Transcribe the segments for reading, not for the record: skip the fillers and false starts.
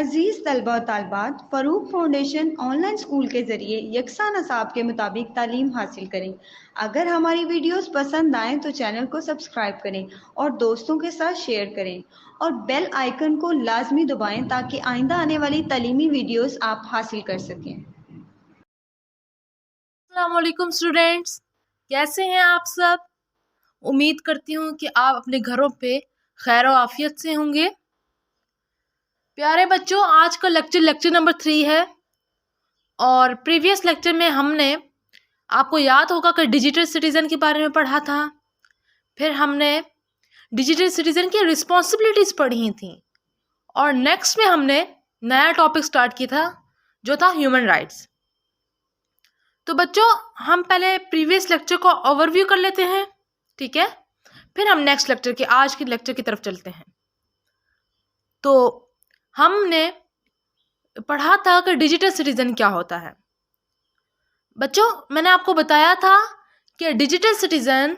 عزیز طلبہ و طالبات، فروغ فاؤنڈیشن آن لائن اسکول کے ذریعے یکساں نصاب کے مطابق تعلیم حاصل کریں۔ اگر ہماری ویڈیوز پسند آئیں تو چینل کو سبسکرائب کریں اور دوستوں کے ساتھ شیئر کریں اور بیل آئیکن کو لازمی دبائیں تاکہ آئندہ آنے والی تعلیمی ویڈیوز آپ حاصل کر سکیں۔ السلام علیکم اسٹوڈینٹس، کیسے ہیں آپ سب؟ امید کرتی ہوں کہ آپ اپنے گھروں پہ خیر و عافیت سے ہوں گے۔ پیارے بچوں، آج کا لیکچر نمبر 3 ہے، اور پریویس لیکچر میں ہم نے آپ کو یاد ہوگا کہ ڈیجیٹل سٹیزن کے بارے میں پڑھا تھا۔ پھر ہم نے ڈیجیٹل سٹیزن کی رسپانسبلٹیز پڑھی تھیں، اور نیکسٹ میں ہم نے نیا ٹاپک سٹارٹ کیا تھا جو تھا ہیومن رائٹس۔ تو بچوں، ہم پہلے پریویس لیکچر کو اوور ویو کر لیتے ہیں، ٹھیک ہے؟ پھر ہم نیکسٹ لیکچر کی آج کے لیکچر کی طرف چلتے ہیں۔ تو ہم نے پڑھا تھا کہ ڈیجیٹل سٹیزن کیا ہوتا ہے۔ بچوں، میں نے آپ کو بتایا تھا کہ ڈیجیٹل سٹیزن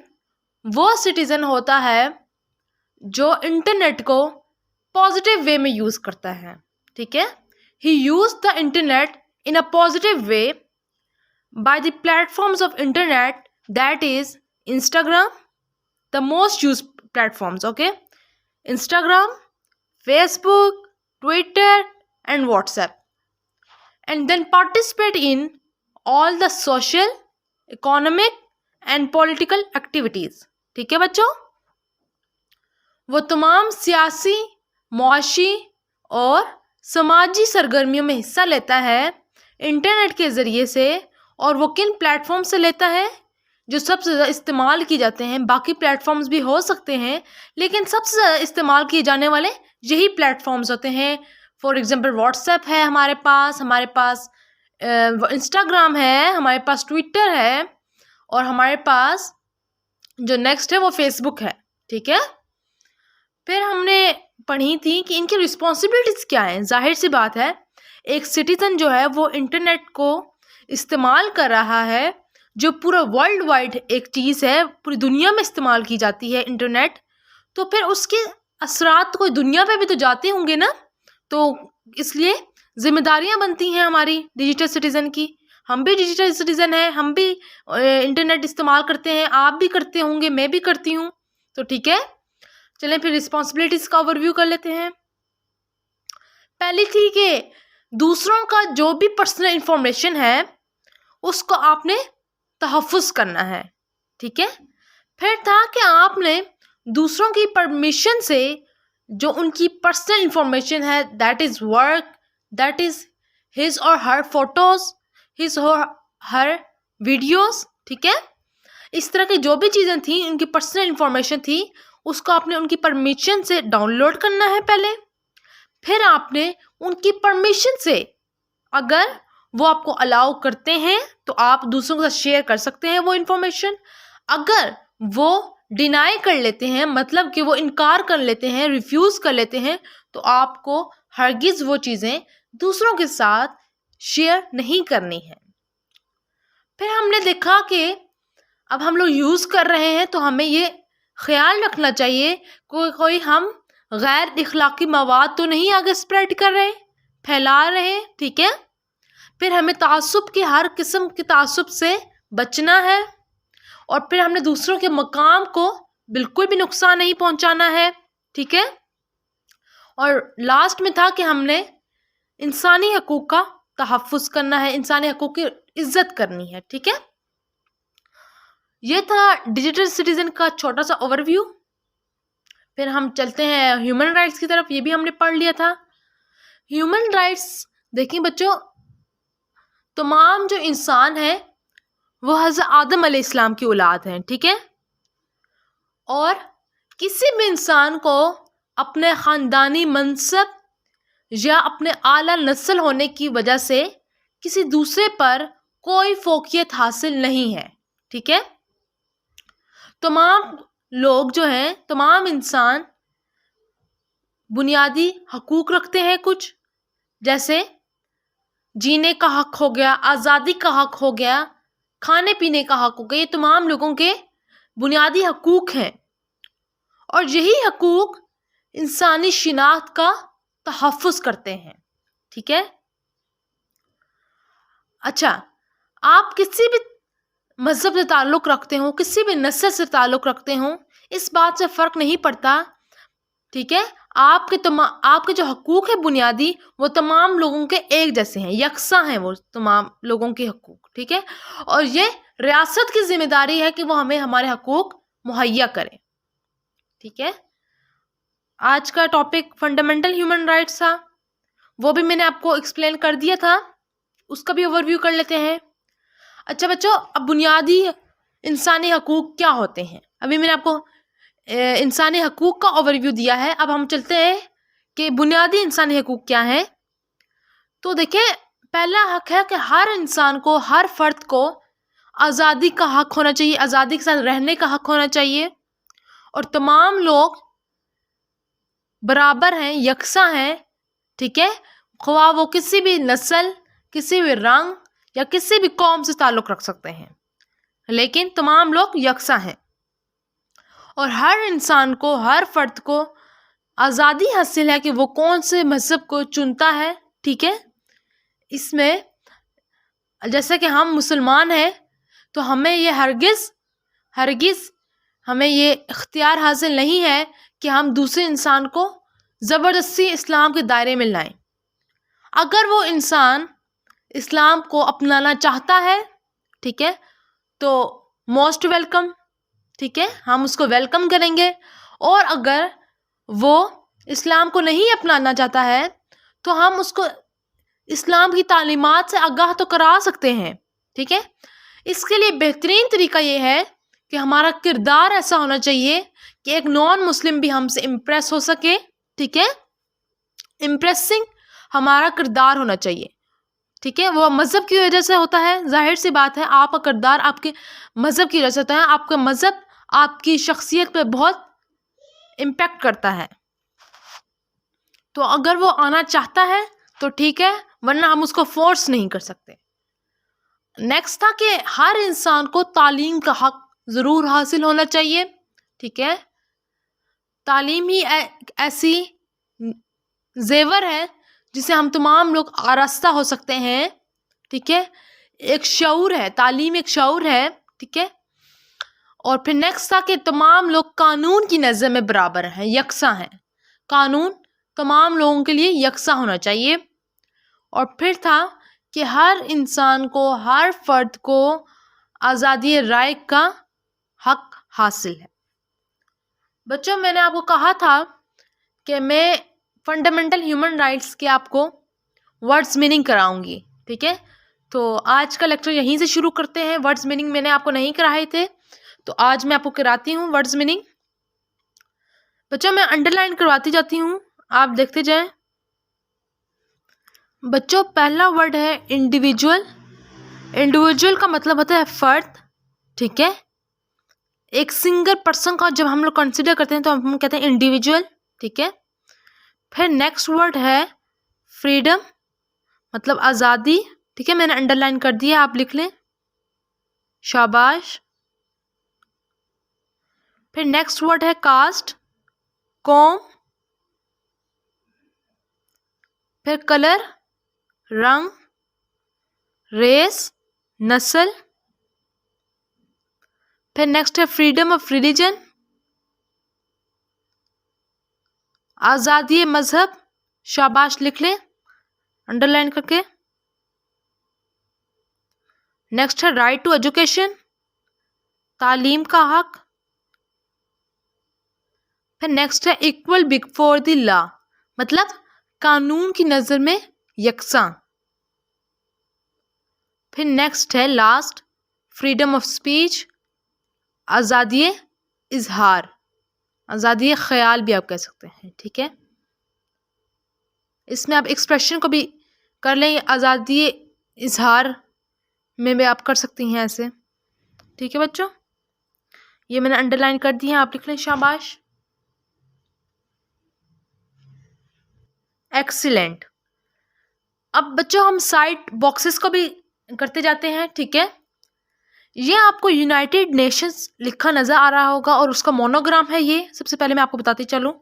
وہ سٹیزن ہوتا ہے جو انٹرنیٹ کو پازیٹیو وے میں یوز کرتا ہے، ٹھیک ہے؟ He use the internet in a positive way by the platforms of internet, that is Instagram, the most used platforms, okay? Instagram, Facebook, Twitter and WhatsApp, and then participate in all the social, economic and political activities. ٹھیک ہے بچوں؟ وہ تمام سیاسی، معاشی اور سماجی سرگرمیوں میں حصہ لیتا ہے انٹرنیٹ کے ذریعے سے، اور وہ کن پلیٹ فارم سے لیتا ہے جو سب سے زیادہ استعمال کی جاتے ہیں؟ باقی پلیٹ فارمز بھی ہو سکتے ہیں، لیکن سب سے زیادہ استعمال کیے جانے والے یہی پلیٹ فارمز ہوتے ہیں۔ فار ایگزامپل واٹس ایپ ہے ہمارے پاس انسٹاگرام ہے، ہمارے پاس ٹویٹر ہے، اور ہمارے پاس جو نیکسٹ ہے وہ فیس بک ہے، ٹھیک ہے؟ پھر ہم نے پڑھی تھی کہ ان کی رسپانسبلٹیز کیا ہیں۔ ظاہر سی بات ہے، ایک سٹیزن جو ہے وہ انٹرنیٹ کو استعمال کر رہا ہے، جو پورا ورلڈ وائڈ ایک چیز ہے، پوری دنیا میں استعمال کی جاتی ہے انٹرنیٹ، تو پھر اس کے اثرات تو کوئی دنیا پہ بھی تو جاتے ہوں گے نا۔ تو اس لیے ذمہ داریاں بنتی ہیں ہماری ڈیجیٹل سٹیزن کی۔ ہم بھی ڈیجیٹل سٹیزن ہیں، ہم بھی انٹرنیٹ استعمال کرتے ہیں، آپ بھی کرتے ہوں گے، میں بھی کرتی ہوں۔ تو ٹھیک ہے، چلیں پھر رسپانسبلٹیز کا اوور ویو کر لیتے ہیں۔ پہلی تھی کہ دوسروں کا جو بھی پرسنل انفارمیشن ہے اس کو آپ نے تحفظ کرنا ہے، ٹھیک ہے؟ پھر تھا کہ آپ نے دوسروں کی پرمیشن سے جو ان کی پرسنل انفارمیشن ہے، that is work, that is his or Hare photos, his or Hare videos, ٹھیک ہے؟ اس طرح کی جو بھی چیزیں تھیں، ان کی پرسنل انفارمیشن تھی، اس کو آپ نے ان کی پرمیشن سے ڈاؤن لوڈ کرنا ہے پہلے۔ پھر آپ نے ان کی پرمیشن سے، اگر وہ آپ کو الاؤ کرتے ہیں تو آپ دوسروں کے ساتھ شیئر کر سکتے ہیں وہ انفارمیشن۔ اگر وہ ڈینائی کر لیتے ہیں، مطلب کہ وہ انکار کر لیتے ہیں، ریفیوز کر لیتے ہیں، تو آپ کو ہرگز وہ چیزیں دوسروں کے ساتھ شیئر نہیں کرنی ہے۔ پھر ہم نے دیکھا کہ اب ہم لوگ یوز کر رہے ہیں تو ہمیں یہ خیال رکھنا چاہیے کوئی ہم غیر اخلاقی مواد تو نہیں آگے اسپریڈ کر رہے، پھیلا رہے، ٹھیک ہے؟ پھر ہمیں تعصب کے ہر قسم کے تعصب سے بچنا ہے، اور پھر ہم نے دوسروں کے مقام کو بالکل بھی نقصان نہیں پہنچانا ہے، ٹھیک ہے؟ اور لاسٹ میں تھا کہ ہم نے انسانی حقوق کا تحفظ کرنا ہے، انسانی حقوق کی عزت کرنی ہے، ٹھیک ہے؟ یہ تھا ڈیجیٹل سٹیزن کا چھوٹا سا اوور ویو۔ پھر ہم چلتے ہیں ہیومن رائٹس کی طرف، یہ بھی ہم نے پڑھ لیا تھا۔ ہیومن رائٹس دیکھیں بچوں، تمام جو انسان ہیں وہ حضرت آدم علیہ السلام کی اولاد ہیں، ٹھیک ہے؟ اور کسی بھی انسان کو اپنے خاندانی منصب یا اپنے اعلیٰ نسل ہونے کی وجہ سے کسی دوسرے پر کوئی فوقیت حاصل نہیں ہے، ٹھیک ہے؟ تمام لوگ جو ہیں، تمام انسان بنیادی حقوق رکھتے ہیں کچھ، جیسے جینے کا حق ہو گیا، آزادی کا حق ہو گیا، کھانے پینے کا حق ہو گیا۔ یہ تمام لوگوں کے بنیادی حقوق ہیں، اور یہی حقوق انسانی شناخت کا تحفظ کرتے ہیں، ٹھیک ہے. اچھا، آپ کسی بھی مذہب سے تعلق رکھتے ہوں، کسی بھی نسل سے تعلق رکھتے ہوں، اس بات سے فرق نہیں پڑتا. ٹھیک ہے، آپ کے جو حقوق ہے بنیادی، وہ تمام لوگوں کے ایک جیسے ہیں، یکساں ہیں وہ تمام لوگوں کے حقوق. ٹھیک ہے، اور یہ ریاست کی ذمہ داری ہے کہ وہ ہمیں ہمارے حقوق مہیا کرے. ٹھیک ہے، آج کا ٹاپک فنڈامنٹل ہیومن رائٹس تھا، وہ بھی میں نے آپ کو ایکسپلین کر دیا تھا، اس کا بھی اوور ویو کر لیتے ہیں. اچھا بچوں، اب بنیادی انسانی حقوق کیا ہوتے ہیں؟ ابھی میں نے آپ کو انسانی حقوق کا اوور ویو دیا ہے. اب ہم چلتے ہیں کہ بنیادی انسانی حقوق کیا ہیں. تو دیکھیں، پہلا حق ہے کہ ہر انسان کو، ہر فرد کو آزادی کا حق ہونا چاہیے، آزادی کے ساتھ رہنے کا حق ہونا چاہیے، اور تمام لوگ برابر ہیں، یکساں ہیں. ٹھیک ہے، خواہ وہ کسی بھی نسل، کسی بھی رنگ یا کسی بھی قوم سے تعلق رکھ سکتے ہیں، لیکن تمام لوگ یکساں ہیں. اور ہر انسان کو، ہر فرد کو آزادی حاصل ہے کہ وہ کون سے مذہب کو چنتا ہے. ٹھیک ہے، اس میں جیسے کہ ہم مسلمان ہیں تو ہمیں یہ ہرگز ہمیں یہ اختیار حاصل نہیں ہے کہ ہم دوسرے انسان کو زبردستی اسلام کے دائرے میں لائیں. اگر وہ انسان اسلام کو اپنانا چاہتا ہے، ٹھیک ہے، تو موسٹ ویلکم. ٹھیک ہے، ہم اس کو ویلکم کریں گے. اور اگر وہ اسلام کو نہیں اپنانا چاہتا ہے تو ہم اس کو اسلام کی تعلیمات سے آگاہ تو کرا سکتے ہیں. ٹھیک ہے، اس کے لیے بہترین طریقہ یہ ہے کہ ہمارا کردار ایسا ہونا چاہیے کہ ایک نان مسلم بھی ہم سے امپریس ہو سکے. ٹھیک ہے، امپریسنگ ہمارا کردار ہونا چاہیے. ٹھیک ہے، وہ مذہب کی وجہ سے ہوتا ہے، ظاہر سی بات ہے، آپ کا کردار آپ کے مذہب کی وجہ سے ہوتا ہے. آپ کا مذہب آپ کی شخصیت پہ بہت امپیکٹ کرتا ہے. تو اگر وہ آنا چاہتا ہے تو ٹھیک ہے، ورنہ ہم اس کو فورس نہیں کر سکتے. نیکسٹ تھا کہ ہر انسان کو تعلیم کا حق ضرور حاصل ہونا چاہیے. ٹھیک ہے، تعلیم ہی ایسی زیور ہے جسے ہم تمام لوگ آراستہ ہو سکتے ہیں. ٹھیک ہے، ایک شعور ہے، تعلیم ایک شعور ہے. ٹھیک ہے، اور پھر نیکسٹ تھا کہ تمام لوگ قانون کی نظر میں برابر ہیں، یکساں ہیں. قانون تمام لوگوں کے لیے یکساں ہونا چاہیے. اور پھر تھا کہ ہر انسان کو، ہر فرد کو آزادی رائے کا حق حاصل ہے. بچوں، میں نے آپ کو کہا تھا کہ میں فنڈامنٹل ہیومن رائٹس کے آپ کو ورڈز میننگ کراؤں گی. ٹھیک ہے، تو آج کا لیکچر یہیں سے شروع کرتے ہیں. ورڈز میننگ میں نے آپ کو نہیں کرائے تھے، تو آج میں آپ کو کراتی ہوں ورڈز میننگ. بچوں، میں انڈر لائن کرواتی جاتی ہوں، آپ دیکھتے جائیں. بچوں، پہلا ورڈ ہے انڈیویجول. انڈیویجول کا مطلب ہوتا ہے فرد. ٹھیک ہے، ایک سنگل پرسن کا جب ہم لوگ کنسیڈر کرتے ہیں تو ہم کہتے ہیں انڈیویجول. ٹھیک ہے، پھر نیکسٹ ورڈ ہے فریڈم، مطلب آزادی. ٹھیک ہے، میں نے انڈر لائن کر دیا، آپ لکھ لیں، شاباش. پھر نیکسٹ ورڈ ہے کاسٹ، قوم. پھر کلر، رنگ، ریس، نسل. پھر نیکسٹ ہے فریڈم آف ریلیجن، آزادی مذہب. شاباش، لکھ لیں انڈر لائن کر کے. نیکسٹ ہے رائٹ ٹو ایجوکیشن، تعلیم کا حق. پھر نیکسٹ ہے ایکول بفور دی لا، مطلب قانون کی نظر میں یکساں. پھر نیکسٹ ہے لاسٹ فریڈم آف اسپیچ، آزادی اظہار، آزادی خیال بھی آپ کہہ سکتے ہیں. ٹھیک ہے، اس میں آپ ایکسپریشن کو بھی کر لیں، آزادی اظہار میں بھی آپ کر سکتی ہیں ایسے. ٹھیک ہے بچوں، یہ میں نے انڈر لائن کر دی ہے، آپ لکھ لیں، شاباش. ایکسیلنٹ. اب بچوں ہم سائڈ باکسز کو بھی کرتے جاتے ہیں. ٹھیک ہے، یہ آپ کو یونائٹیڈ نیشنز لکھا نظر آ رہا ہوگا اور اس کا مونوگرام ہے. یہ سب سے پہلے میں آپ کو بتاتی چلوں،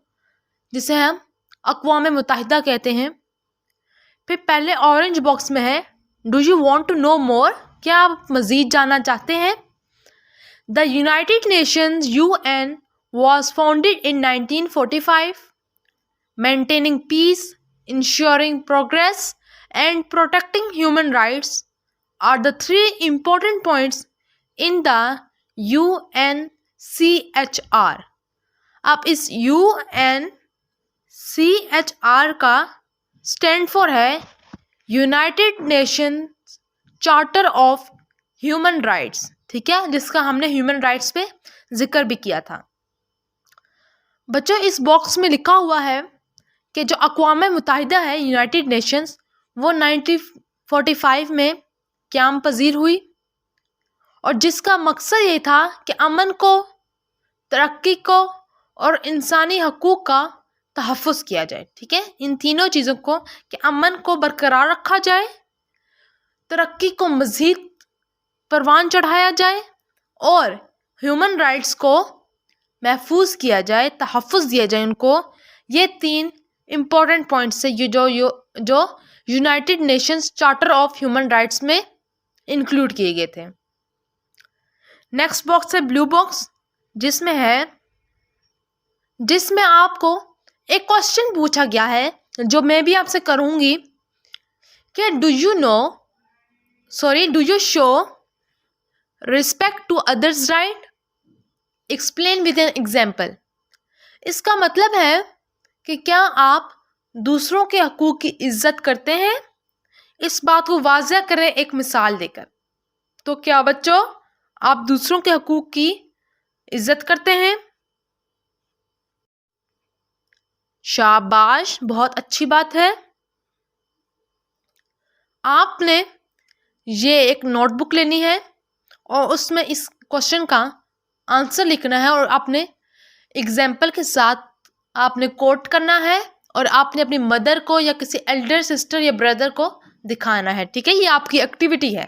جسے ہم اقوام متحدہ کہتے ہیں. پھر پہلے اورنج باکس میں ہے do you want to know more, کیا آپ مزید جاننا چاہتے ہیں؟ The United Nations UN was founded in 1945. Maintaining peace, ensuring progress, and protecting human rights are the three important points in the UNCHR. اب اس UNCHR کا اسٹینڈ فار ہے United nation charter of human rights, ٹھیک ہے، جس کا ہم نے human rights پہ ذکر بھی کیا تھا. بچوں اس باکس میں لکھا ہوا ہے کہ جو اقوام متحدہ ہے یونائٹیڈ نیشنز، وہ 1945 میں قیام پذیر ہوئی، اور جس کا مقصد یہ تھا کہ امن کو، ترقی کو اور انسانی حقوق کا تحفظ کیا جائے. ٹھیک ہے، ان تینوں چیزوں کو، کہ امن کو برقرار رکھا جائے، ترقی کو مزید پروان چڑھایا جائے، اور ہیومن رائٹس کو محفوظ کیا جائے، تحفظ دیا جائے ان کو. یہ تین امپورٹنٹ پوائنٹس ہیں جو United nations charter of human rights میں انکلوڈ کیے گئے تھے. نیکسٹ باکس ہے بلو باکس، جس میں آپ کو ایک کوشچن پوچھا گیا ہے جو میں بھی آپ سے کروں گی کہ do you show respect to others right, explain with an example. اس کا مطلب ہے کہ کیا آپ دوسروں کے حقوق کی عزت کرتے ہیں؟ اس بات کو واضح کریں ایک مثال دے کر. تو کیا بچوں آپ دوسروں کے حقوق کی عزت کرتے ہیں؟ شاباش، بہت اچھی بات ہے. آپ نے یہ ایک نوٹ بک لینی ہے اور اس میں اس کوشچن کا آنسر لکھنا ہے، اور آپ نے ایگزامپل کے ساتھ آپ نے کوٹ کرنا ہے، اور آپ نے اپنی مدر کو یا کسی ایلڈر سسٹر یا بردر کو دکھانا ہے. ٹھیک ہے، یہ آپ کی ایکٹیویٹی ہے.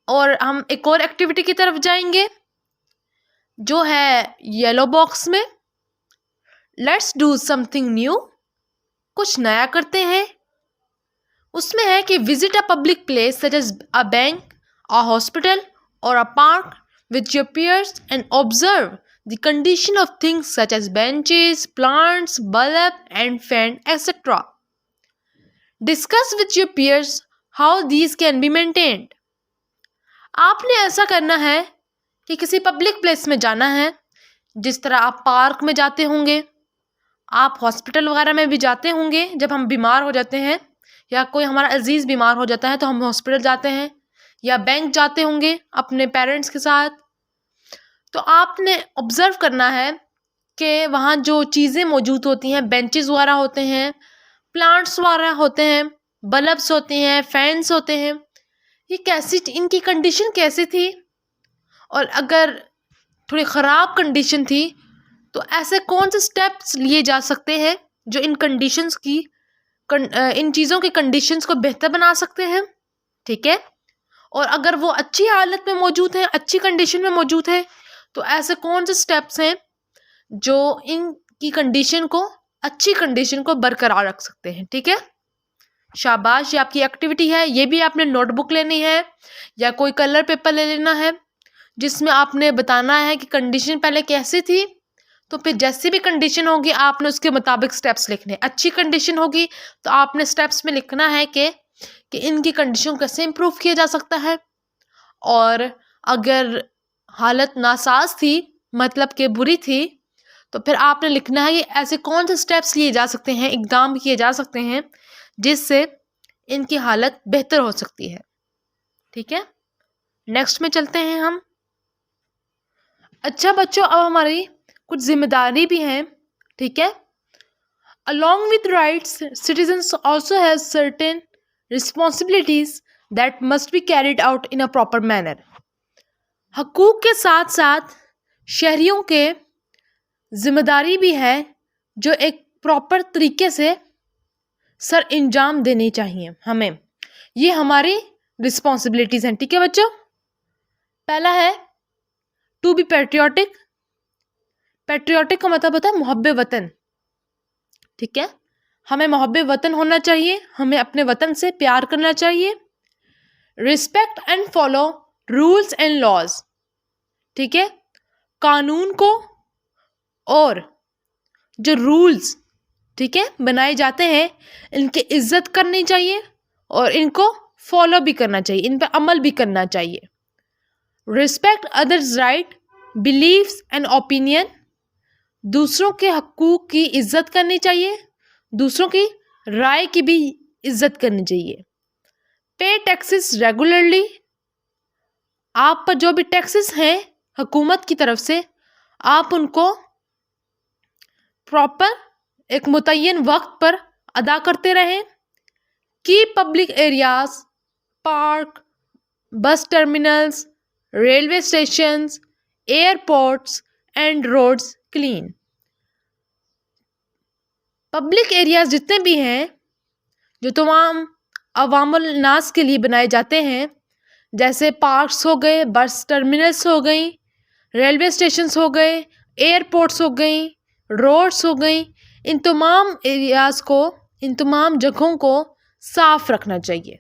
اور ہم ایک اور ایکٹیویٹی کی طرف جائیں گے جو ہے یلو باکس میں. Let's do some thing new, کچھ نیا کرتے ہیں. اس میں ہے کہ visit a public place such as a bank, a hospital اور اے park with your peers and observe the condition of things such as benches, plants, bulb and fan, etc. Discuss with your peers how these can be maintained. آپ نے ایسا کرنا ہے کہ کسی public place میں جانا ہے، جس طرح آپ پارک میں جاتے ہوں گے، آپ ہاسپٹل وغیرہ میں بھی جاتے ہوں گے. جب ہم بیمار ہو جاتے ہیں یا کوئی ہمارا عزیز بیمار ہو جاتا ہے تو ہم ہاسپٹل جاتے ہیں، یا بینک جاتے ہوں گے اپنے پیرنٹس کے ساتھ. تو آپ نے آبزرو کرنا ہے کہ وہاں جو چیزیں موجود ہوتی ہیں، بینچز وغیرہ ہوتے ہیں، پلانٹس وغیرہ ہوتے ہیں، بلبس ہوتے ہیں، فینس ہوتے ہیں، یہ کیسی، ان کی کنڈیشن کیسی تھی، اور اگر تھوڑی خراب کنڈیشن تھی تو ایسے کون سے سٹیپس لیے جا سکتے ہیں جو ان چیزوں کی کنڈیشنز کو بہتر بنا سکتے ہیں. ٹھیک ہے، اور اگر وہ اچھی حالت میں موجود ہیں، اچھی کنڈیشن میں موجود ہے، تو ایسے کون سے سٹیپس ہیں جو ان کی کنڈیشن کو، اچھی کنڈیشن کو برقرار رکھ سکتے ہیں. ٹھیک ہے، شاباش، یہ آپ کی ایکٹیویٹی ہے. یہ بھی آپ نے نوٹ بک لینی ہے یا کوئی کلر پیپر لے لینا ہے، جس میں آپ نے بتانا ہے کہ کنڈیشن پہلے کیسی تھی، تو پھر جیسی بھی کنڈیشن ہوگی آپ نے اس کے مطابق سٹیپس لکھنے. اچھی کنڈیشن ہوگی تو آپ نے سٹیپس میں لکھنا ہے کہ ان کی کنڈیشن کیسے امپروو کیا جا سکتا ہے، اور اگر حالت ناساز تھی، مطلب کہ بری تھی، تو پھر آپ نے لکھنا ہے کہ ایسے کون سے سٹیپس لیے جا سکتے ہیں، اقدام کیے جا سکتے ہیں جس سے ان کی حالت بہتر ہو سکتی ہے. ٹھیک ہے، نیکسٹ میں چلتے ہیں ہم. اچھا بچوں، اب ہماری کچھ ذمہ داری بھی ہیں. ٹھیک ہے، along with rights, citizens also have certain responsibilities that must be carried out in a proper manner. حقوق کے ساتھ ساتھ شہریوں کے ذمہ داری بھی ہے جو ایک پراپر طریقے سے سر انجام دینی چاہیے ہمیں. یہ ہماری رسپانسبلٹیز ہیں. ٹھیک ہے بچوں، پہلا ہے ٹو بی پیٹریوٹک. پیٹریوٹک کا مطلب ہوتا ہے محب وطن. ٹھیک ہے، ہمیں محب وطن ہونا چاہیے، ہمیں اپنے وطن سے پیار کرنا چاہیے. Respect and follow rules and laws. ٹھیک ہے، قانون کو اور جو رولز ٹھیک ہے بنائے جاتے ہیں ان کی عزت کرنی چاہیے اور ان کو فالو بھی کرنا چاہیے، ان پہ عمل بھی کرنا چاہیے. Respect others right beliefs and opinion. دوسروں کے حقوق کی عزت کرنی چاہیے، دوسروں کی رائے کی بھی عزت کرنی چاہیے. پے ٹیکسز ریگولرلی. آپ پر جو بھی ٹیکسز ہیں حکومت کی طرف سے آپ ان کو پراپر ایک متعین وقت پر ادا کرتے رہیں. کیپ پبلک ایریاز، پارک، بس terminals, railway stations, airports and roads clean. Public areas جتنے بھی ہیں جو تمام عوام الناس کے لیے بنائے جاتے ہیں، جیسے پارکس ہو گئے، بس ٹرمینلز ہو گئیں، ریلوے اسٹیشنز ہو گئے، ایئرپورٹس ہو گئیں، روڈس ہو گئیں، ان تمام ایریاز کو، ان تمام جگہوں کو صاف رکھنا چاہیے.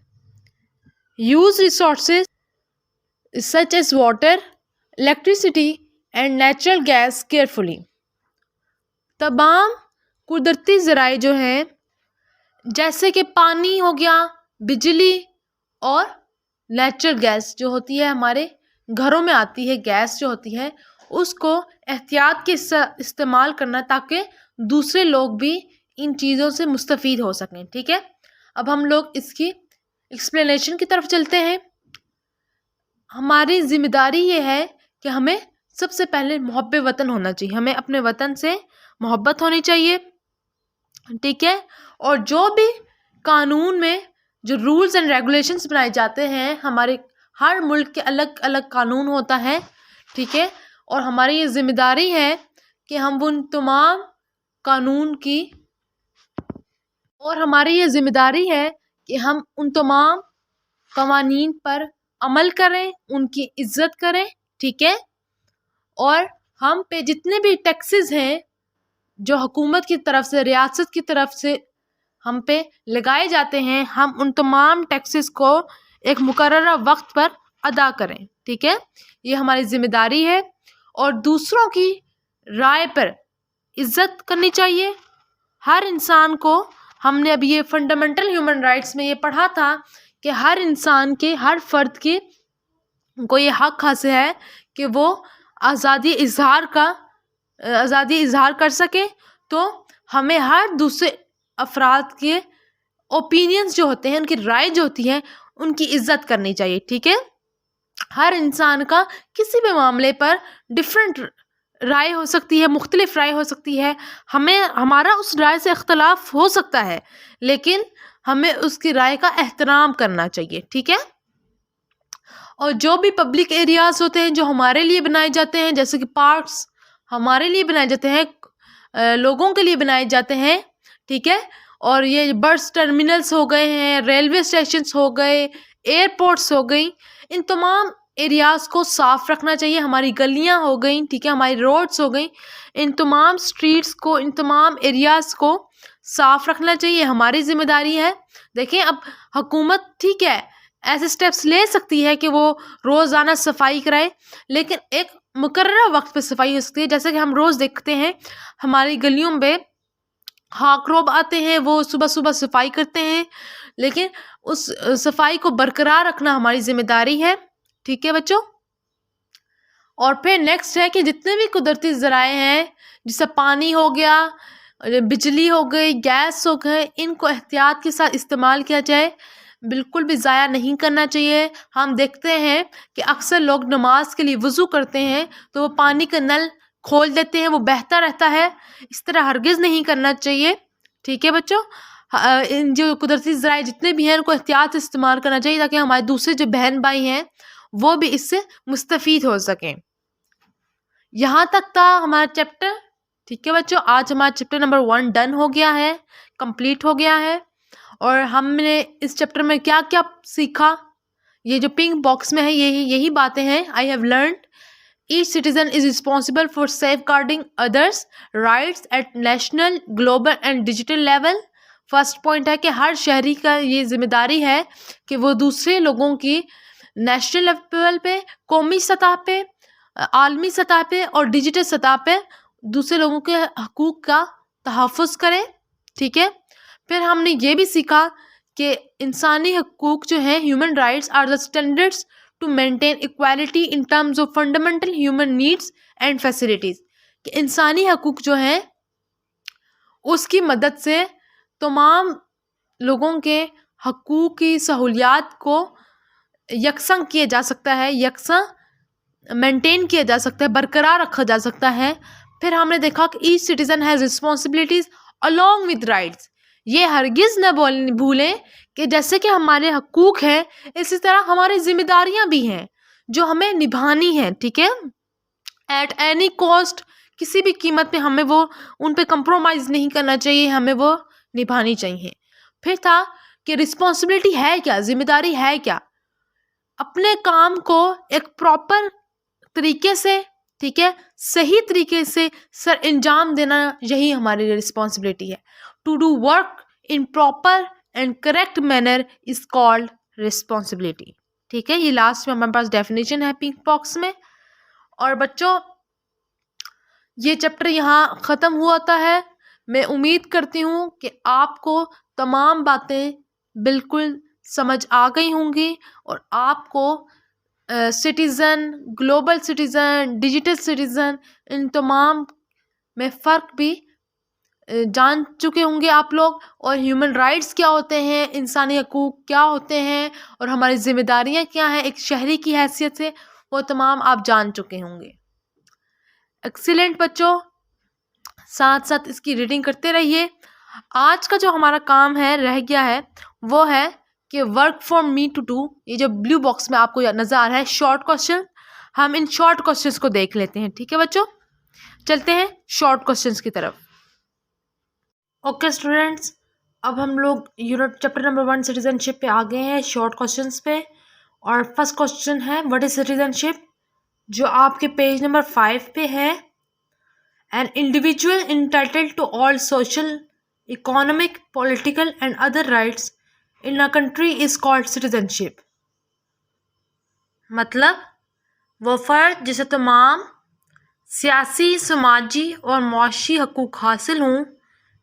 Use resources such as water, electricity and natural gas carefully. تمام قدرتی ذرائع جو ہیں جیسے کہ پانی ہو گیا، بجلی اور نیچرل گیس جو ہوتی ہے ہمارے گھروں میں آتی ہے، گیس جو ہوتی ہے اس کو احتیاط کے استعمال کرنا تاکہ دوسرے لوگ بھی ان چیزوں سے مستفید ہو سکیں. ٹھیک ہے، اب ہم لوگ اس کی ایکسپلینیشن کی طرف چلتے ہیں. ہماری ذمہ داری یہ ہے کہ ہمیں سب سے پہلے محب وطن ہونا چاہیے، ہمیں اپنے وطن سے محبت ہونی چاہیے. ٹھیک ہے، اور جو بھی قانون میں جو رولز اینڈ ریگولیشنز بنائے جاتے ہیں، ہمارے ہر ملک کے الگ الگ قانون ہوتا ہے. ٹھیک ہے، اور ہماری یہ ذمہ داری ہے کہ ہم ان تمام قانون کی اور ہماری یہ ذمہ داری ہے کہ ہم ان تمام قوانین پر عمل کریں، ان کی عزت کریں. ٹھیک ہے، اور ہم پہ جتنے بھی ٹیکسز ہیں جو حکومت کی طرف سے، ریاست کی طرف سے ہم پہ لگائے جاتے ہیں، ہم ان تمام ٹیکسز کو ایک مقررہ وقت پر ادا کریں. ٹھیک ہے، یہ ہماری ذمہ داری ہے. اور دوسروں کی رائے پر عزت کرنی چاہیے. ہر انسان کو، ہم نے ابھی یہ فنڈامنٹل ہیومن رائٹس میں یہ پڑھا تھا کہ ہر انسان کے، ہر فرد کے کو یہ حق حاصل ہے کہ وہ آزادی اظہار کر سکے. تو ہمیں ہر دوسرے افراد کے اوپینینز جو ہوتے ہیں، ان کی رائے جو ہوتی ہے ان کی عزت کرنی چاہیے. ٹھیک ہے، ہر انسان کا کسی بھی معاملے پر ڈفرینٹ رائے ہو سکتی ہے، مختلف رائے ہو سکتی ہے. ہمارا اس رائے سے اختلاف ہو سکتا ہے لیکن ہمیں اس کی رائے کا احترام کرنا چاہیے. ٹھیک ہے، اور جو بھی پبلک ایریاز ہوتے ہیں جو ہمارے لیے بنائے جاتے ہیں، جیسے کہ پارکس ہمارے لیے بنائے جاتے ہیں، لوگوں کے لیے بنائے جاتے ہیں. ٹھیک ہے، اور یہ بس ٹرمینلز ہو گئے ہیں، ریلوے اسٹیشنز ہو گئے، ایئرپورٹس ہو گئی، ان تمام ایریاز کو صاف رکھنا چاہیے. ہماری گلیاں ہو گئیں، ٹھیک ہے، ہماری روڈس ہو گئیں، ان تمام اسٹریٹس کو، ان تمام ایریاز کو صاف رکھنا چاہیے. ہماری ذمہ داری ہے. دیکھیں، اب حکومت ٹھیک ہے ایسے اسٹیپس لے سکتی ہے کہ وہ روزانہ صفائی کرائے، لیکن ایک مقررہ وقت پہ صفائی ہو سکتی ہے. جیسے کہ ہم روز دیکھتے ہیں ہماری گلیوں میں ہاکروب آتے ہیں، وہ صبح صبح صفائی کرتے ہیں، لیکن اس صفائی کو برقرار رکھنا ہماری ذمہ داری ہے. ٹھیک ہے بچوں، اور پھر نیکسٹ ہے کہ جتنے بھی قدرتی ذرائع ہیں جیسے پانی ہو گیا، بجلی ہو گئی، گیس ہو گئے، ان کو احتیاط کے ساتھ استعمال کیا جائے، بالکل بھی ضائع نہیں کرنا چاہیے. ہم دیکھتے ہیں کہ اکثر لوگ نماز کے لیے وضو کرتے ہیں تو وہ پانی کا نل کھول دیتے ہیں، وہ بہتا رہتا ہے. اس طرح ہرگز نہیں کرنا چاہیے. ٹھیک ہے بچوں، ان جو قدرتی ذرائع جتنے بھی ہیں ان کو احتیاط سے استعمال کرنا چاہیے تاکہ ہمارے دوسرے جو بہن بھائی ہیں وہ بھی اس سے مستفید ہو سکیں. یہاں تک تھا ہمارا چیپٹر. ٹھیک ہے بچوں، آج ہمارا چیپٹر نمبر 1 ڈن ہو گیا ہے، کمپلیٹ ہو گیا ہے. اور ہم نے اس چیپٹر میں کیا کیا سیکھا، یہ جو پنک باکس میں ہے یہی باتیں ہیں. I have learned each citizen is responsible for safeguarding others rights at national, global and digital level. First point ہے کہ ہر شہری کا یہ ذمہ داری ہے کہ وہ دوسرے لوگوں کی نیشنل لیول پہ، قومی سطح پہ، عالمی سطح پہ اور ڈیجیٹل سطح پہ دوسرے لوگوں کے حقوق کا تحفظ کرے. ٹھیک ہے. پھر ہم نے یہ بھی سیکھا کہ انسانی حقوق جو ہیں، human rights are the standards to maintain equality in terms of fundamental human needs and facilities, کہ انسانی حقوق جو ہیں اس کی مدد سے تمام لوگوں کے حقوق کی سہولیات کو یکساں کیا جا سکتا ہے، یکساں مینٹین کیا جا سکتا ہے، برقرار رکھا جا سکتا ہے. پھر ہم نے دیکھا کہ each citizen has responsibilities along with rights. یہ ہرگز نہ بھولیں کہ جیسے کہ ہمارے حقوق ہیں اسی طرح ہماری ذمہ داریاں بھی ہیں جو ہمیں نبھانی ہیں. ٹھیک ہے. ایٹ اینی کاسٹ، کسی بھی قیمت پہ ہمیں وہ ان پہ کمپرومائز نہیں کرنا چاہیے، ہمیں وہ نبھانی چاہیے. پھر تھا کہ رسپانسبلٹی ہے کیا، ذمہ داری ہے کیا. اپنے کام کو ایک پراپر طریقے سے، ٹھیک ہے، صحیح طریقے سے سر انجام دینا، یہی ہماری رسپانسبلٹی ہے. To do work in proper and correct manner is called responsibility. ٹھیک ہے. یہ لاسٹ میں ہمارے پاس ڈیفینیشن ہے پنک باکس میں. اور بچوں یہ چیپٹر یہاں ختم ہوتا ہے. میں امید کرتی ہوں کہ آپ کو تمام باتیں بالکل سمجھ آ گئی ہوں گی اور آپ کو citizen, global citizen, digital citizen, ان تمام میں فرق بھی جان چکے ہوں گے آپ لوگ، اور ہیومن رائٹس کیا ہوتے ہیں، انسانی حقوق کیا ہوتے ہیں اور ہماری ذمہ داریاں کیا ہیں ایک شہری کی حیثیت سے، وہ تمام آپ جان چکے ہوں گے. ایکسیلنٹ بچوں، ساتھ ساتھ اس کی ریڈنگ کرتے رہیے. آج کا جو ہمارا کام ہے رہ گیا ہے وہ ہے کہ work for me to do. یہ جو بلیو باکس میں آپ کو نظر آ رہا ہے شارٹ کوشچن، ہم ان شارٹ کوشچنس کو دیکھ لیتے ہیں. ٹھیک ہے بچوں، چلتے ہیں شارٹ کوشچنس کی طرف. اوکے اسٹوڈینٹس، اب ہم لوگ یونٹ چیپٹر نمبر 1 سٹیزن شپ پہ آ گئے ہیں، شارٹ کوشچنس پہ. اور فرسٹ کوشچن ہے واٹ از سٹیزن شپ، جو آپ کے پیج نمبر 5 پہ ہے. An individual entitled to all social, economic, political and other rights in a country is called citizenship. مطلب وہ فرد جسے تمام سیاسی، سماجی اور معاشی حقوق حاصل ہوں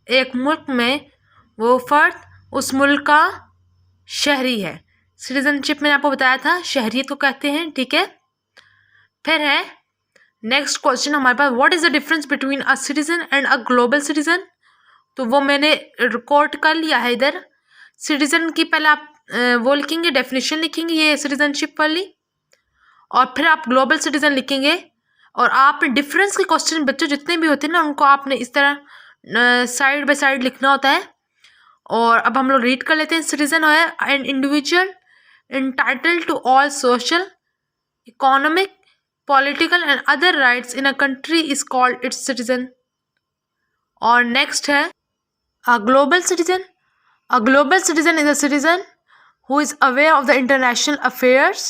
ایک ملک میں، وہ فرد اس ملک کا شہری ہے. سٹیزن شپ میں نے آپ کو بتایا تھا شہریت کو کہتے ہیں. ٹھیک ہے. پھر ہے نیکسٹ کوشچن ہمارے پاس what is the difference between a citizen and a global citizen. تو وہ میں نے ریکارڈ کر لیا ہے ادھر. سٹیزن کی پہلے آپ وہ لکھیں گے، ڈیفینیشن لکھیں گے یہ سٹیزن شپ والی، اور پھر آپ گلوبل سٹیزن لکھیں گے. اور آپ ڈفرینس کے کوشچن بچوں جتنے بھی ہوتے ہیں نا ان کو آپ نے اس طرح سائڈ بائی سائڈ لکھنا ہوتا ہے. اور اب ہم لوگ ریڈ کر لیتے ہیں. سٹیزن ہے an individual entitled to all social, economic, political and other rights in a country is called its citizen. اور next ہے a global citizen. A global citizen is a citizen who is aware of the international affairs.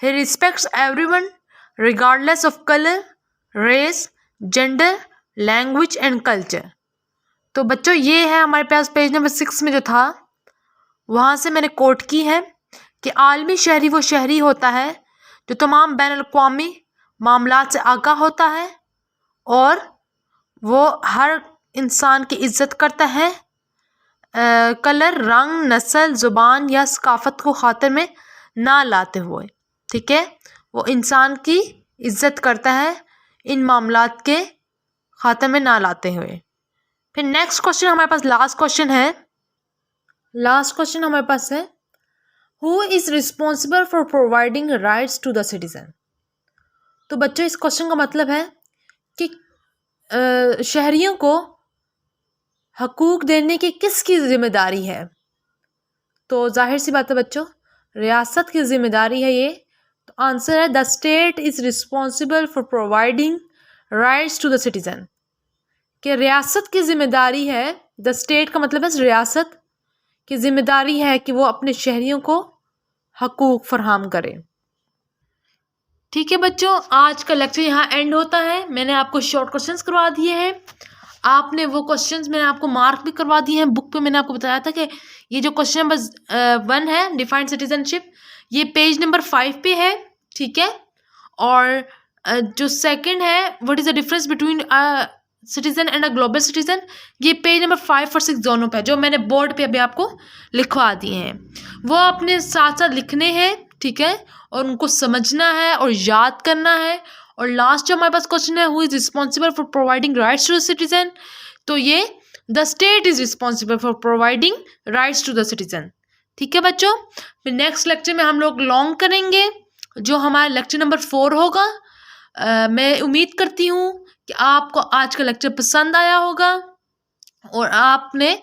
He respects everyone regardless of color, race, gender, language and culture. تو بچوں یہ ہے ہمارے پاس page number 6 میں جو تھا وہاں سے میں نے کوٹ کی ہے کہ عالمی شہری وہ شہری ہوتا ہے جو تمام بین الاقوامی معاملات سے آگاہ ہوتا ہے اور وہ ہر انسان کی عزت کرتا ہے، کلر، رنگ، نسل، زبان یا ثقافت کو خاطر میں نہ لاتے ہوئے. ٹھیک ہے. وہ انسان کی عزت کرتا ہے ان معاملات کے خاطر میں نہ لاتے ہوئے. پھر نیکسٹ کوشچن ہمارے پاس لاسٹ کوشچن ہے. لاسٹ کوشچن ہمارے پاس ہے Who is responsible for providing rights to the citizen. تو بچوں اس کوشچن کا مطلب ہے کہ شہریوں کو حقوق دینے کی کس کی ذمہ داری ہے. تو ظاہر سی بات ہے بچوں ریاست کی ذمہ داری ہے یہ. تو آنسر ہے the state is responsible for providing rights to the citizen. کہ ریاست کی ذمہ داری ہے. the state کا مطلب ہے ریاست کی ذمہ داری ہے کہ وہ اپنے شہریوں کو حقوق فراہم کرے. ٹھیک ہے بچوں، آج کا لیکچر یہاں اینڈ ہوتا ہے. میں نے آپ کو شارٹ کوشچنس کروا دیے ہیں. آپ نے وہ کوشچنز میں نے آپ کو مارک بھی کروا دیے ہیں. بک پہ میں نے آپ کو بتایا تھا کہ یہ جو کوشچن نمبر 1 ہے ڈیفائن سٹیزن شپ، یہ پیج نمبر 5 پہ ہے. ٹھیک ہے. اور جو سیکنڈ ہے what is the difference between citizen and a global citizen, یہ پیج نمبر 5 اور 6 دونوں پہ جو میں نے بورڈ پہ ابھی آپ کو لکھوا دیے ہیں، وہ اپنے ساتھ ساتھ لکھنے ہیں. ٹھیک ہے. اور ان کو سمجھنا ہے اور یاد کرنا ہے. اور لاسٹ جو ہمارے پاس کوشچن ہے who is responsible for providing rights to the citizen, تو یہ the state is responsible for providing rights to the citizen. ٹھیک ہے بچوں. پھر نیکسٹ لیکچر میں ہم لوگ لانگ کریں گے جو ہمارا لیکچر نمبر 4 ہوگا. میں امید کرتی ہوں کہ آپ کو آج کا لیکچر پسند آیا ہوگا اور آپ نے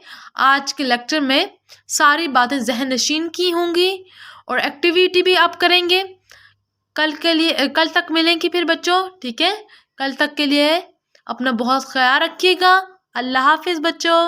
آج کے لیکچر میں ساری باتیں ذہن نشین کی ہوں گی اور ایکٹیویٹی بھی آپ کریں گے. کل تک ملیں گی پھر بچوں. ٹھیک ہے. کل تک کے لیے اپنا بہت خیال رکھیے گا. اللہ حافظ بچوں.